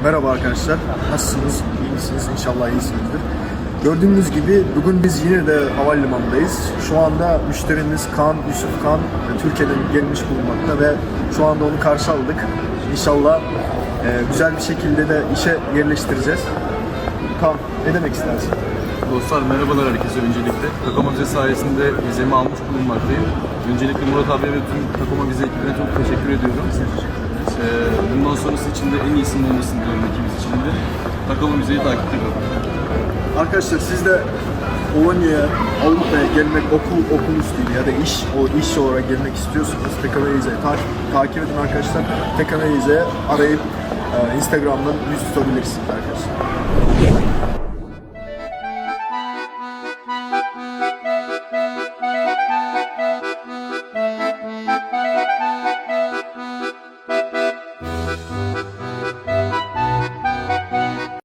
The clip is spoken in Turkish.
Merhaba arkadaşlar, nasılsınız? İyi misiniz? İnşallah iyisinizdir. Gördüğünüz gibi bugün biz yine de havalimanındayız. Şu anda müşterimiz Yusuf Kan Türkiye'den gelmiş bulunmakta ve şu anda onu karşı aldık. İnşallah güzel bir şekilde de işe yerleştireceğiz. Kan, ne demek istersin? Dostlar merhabalar herkese öncelikle. Takoma Vize sayesinde vizemi almış bulunmaktayım. Öncelikle Murat abiye ve tüm Takoma Vize ekibine çok teşekkür ediyorum. Bundan sonrası için de en iyisinin olmasını diliyorum ikimiz için de. Takoma Vize'yi takipte kalın. Arkadaşlar siz de Polonya'ya, Avrupa'ya gelmek, okul üstüyle ya da iş olarak gelmek istiyorsanız Takoma Vize'yi takip edin arkadaşlar. Takoma Vize'yi arayıp Instagram'dan yüz tutabilirsiniz arkadaşlar.